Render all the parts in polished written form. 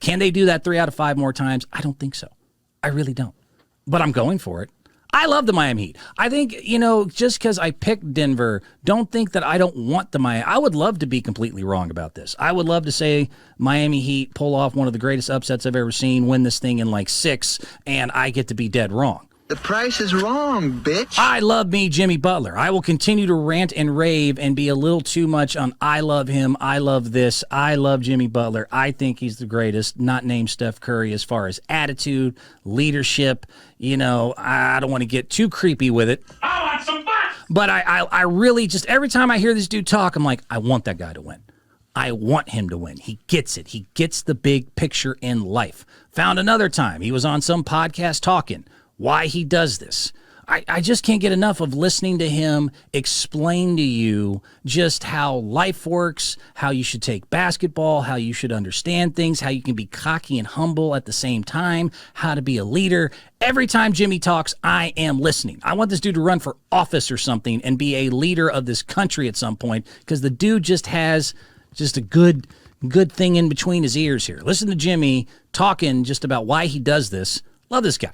Can they do that 3 out of 5 more times? I don't think so. I really don't. But I'm going for it. I love the Miami Heat. I think, just because I picked Denver, don't think that I don't want the Miami. I would love to be completely wrong about this. I would love to say Miami Heat pull off one of the greatest upsets I've ever seen, win this thing in like 6, and I get to be dead wrong. The price is wrong, bitch. I love me Jimmy Butler. I will continue to rant and rave and be a little too much on I love him, I love this, I love Jimmy Butler. I think he's the greatest, not named Steph Curry as far as attitude, leadership. I don't want to get too creepy with it. I want some fun! But I really just, every time I hear this dude talk, I'm like, I want that guy to win. I want him to win. He gets it. He gets the big picture in life. Found another time, he was on some podcast talking why he does this. I just can't get enough of listening to him explain to you just how life works, how you should take basketball, how you should understand things, how you can be cocky and humble at the same time, how to be a leader. Every time Jimmy talks, I am listening. I want this dude to run for office or something and be a leader of this country at some point, because the dude just has just a good thing in between his ears here. Listen to Jimmy talking just about why he does this. Love this guy.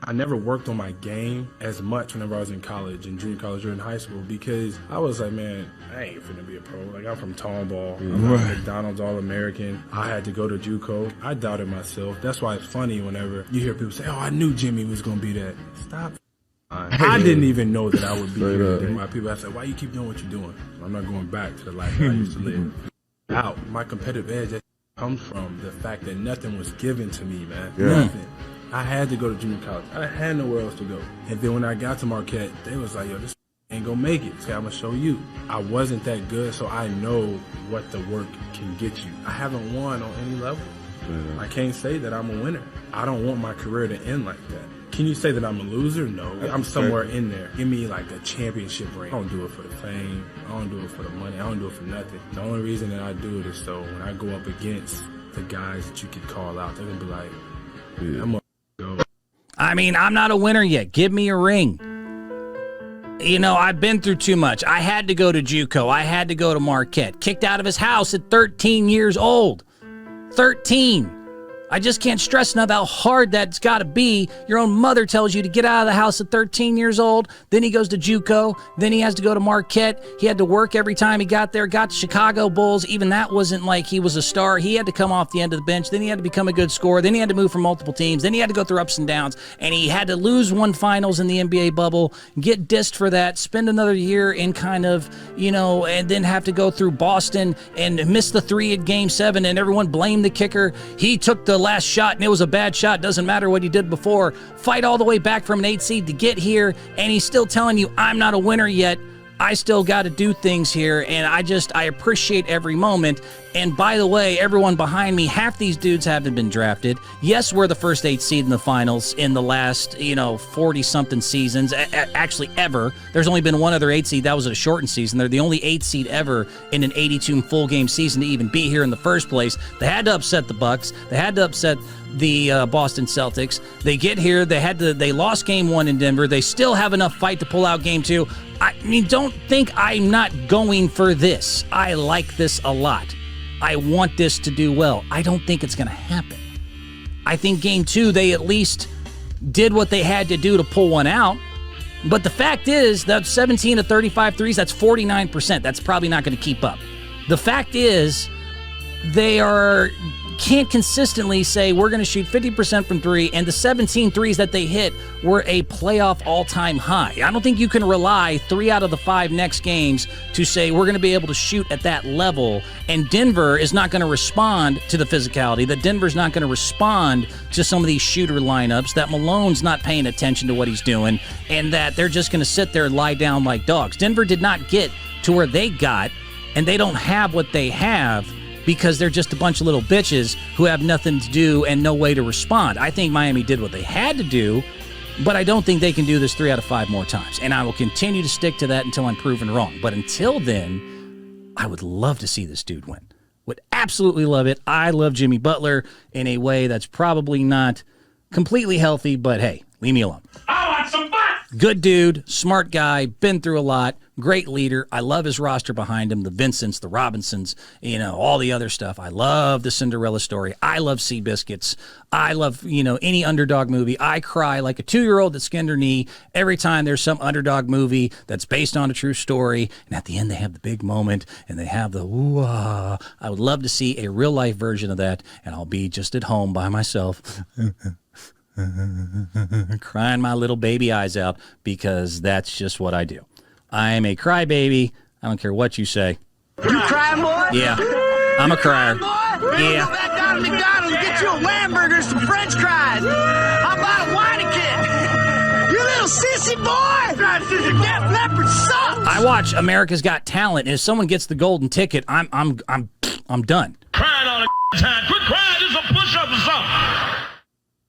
I never worked on my game as much whenever I was in college, in junior college or in high school, because I was like, man, I ain't finna be a pro. Like, I'm from Tomball. I'm a McDonald's All-American. I had to go to JUCO. I doubted myself. That's why it's funny whenever you hear people say, oh, I knew Jimmy was going to be that. Stop. I didn't even know that I would be here today. Why people say, why you keep doing what you're doing? I'm not going back to the life that I used to live. My competitive edge that comes from the fact that nothing was given to me, man. Yeah. Nothing. I had to go to junior college. I had nowhere else to go. And then when I got to Marquette, they was like, yo, this ain't gonna make it. So I'm gonna show you. I wasn't that good, so I know what the work can get you. I haven't won on any level. Yeah. I can't say that I'm a winner. I don't want my career to end like that. Can you say that I'm a loser? No. I'm somewhere in there. Give me like a championship ring. I don't do it for the fame. I don't do it for the money. I don't do it for nothing. The only reason that I do it is so when I go up against the guys that you could call out, they're gonna be like, I'm a I mean, I'm not a winner yet. Give me a ring. I've been through too much. I had to go to JUCO. I had to go to Marquette. Kicked out of his house at 13 years old. 13. I just can't stress enough how hard that's got to be. Your own mother tells you to get out of the house at 13 years old. Then he goes to JUCO. Then he has to go to Marquette. He had to work every time he got there. Got to Chicago Bulls. Even that wasn't like he was a star. He had to come off the end of the bench. Then he had to become a good scorer. Then he had to move from multiple teams. Then he had to go through ups and downs. And he had to lose one finals in the NBA bubble, get dissed for that, spend another year in kind of, and then have to go through Boston and miss the 3 at Game 7, and everyone blamed the kicker. He took the last shot, and it was a bad shot. Doesn't matter what he did before. Fight all the way back from an 8 seed to get here, and he's still telling you, I'm not a winner yet. I still got to do things here, and I appreciate every moment. And by the way, everyone behind me, half these dudes haven't been drafted. Yes, we're the first 8 seed in the finals in the last, 40-something seasons, actually ever. There's only been one other 8 seed. That was a shortened season. They're the only 8 seed ever in an 82 full game season to even be here in the first place. They had to upset the Bucks. They had to upset the Boston Celtics. They get here. They lost game 1 in Denver. They still have enough fight to pull out game 2. I mean, don't think I'm not going for this. I like this a lot. I want this to do well. I don't think it's going to happen. I think game 2, they at least did what they had to do to pull one out. But the fact is that 17 of 35 threes, that's 49%. That's probably not going to keep up. The fact is they can't consistently say we're going to shoot 50% from 3, and the 17 threes that they hit were a playoff all-time high. I don't think you can rely 3 out of the 5 next games to say we're going to be able to shoot at that level, and Denver is not going to respond to the physicality, that Denver's not going to respond to some of these shooter lineups, that Malone's not paying attention to what he's doing, and that they're just going to sit there and lie down like dogs. Denver did not get to where they got, and they don't have what they have because they're just a bunch of little bitches who have nothing to do and no way to respond. I think Miami did what they had to do, but I don't think they can do this 3 out of 5 more times. And I will continue to stick to that until I'm proven wrong. But until then, I would love to see this dude win. Would absolutely love it. I love Jimmy Butler in a way that's probably not completely healthy, but hey, leave me alone. I want some fun! Good dude, smart guy, been through a lot, great leader. I love his roster behind him, the Vincents, the Robinsons, all the other stuff. I love the Cinderella story. I love Seabiscuits. I love, any underdog movie. I cry like a 2-year-old that skinned her knee every time there's some underdog movie that's based on a true story. And at the end, they have the big moment and they have the ooh-ah. I would love to see a real life version of that, and I'll be just at home by myself. Crying my little baby eyes out, because that's just what I do. I am a crybaby. I don't care what you say. You crying, boy? Yeah, I'm a crier. Yeah. Go back down to McDonald's and get you a Lamburger and some French fries. How about a Weineken? You little sissy boy! That leopard sucks! I watch America's Got Talent, and if someone gets the golden ticket, I'm done. Crying all the time. Quit crying, just a push-up or something.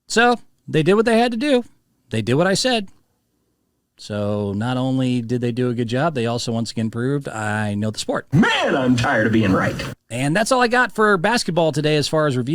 So they did what they had to do. They did what I said. So not only did they do a good job, they also once again proved I know the sport. Man, I'm tired of being right. And that's all I got for basketball today as far as review.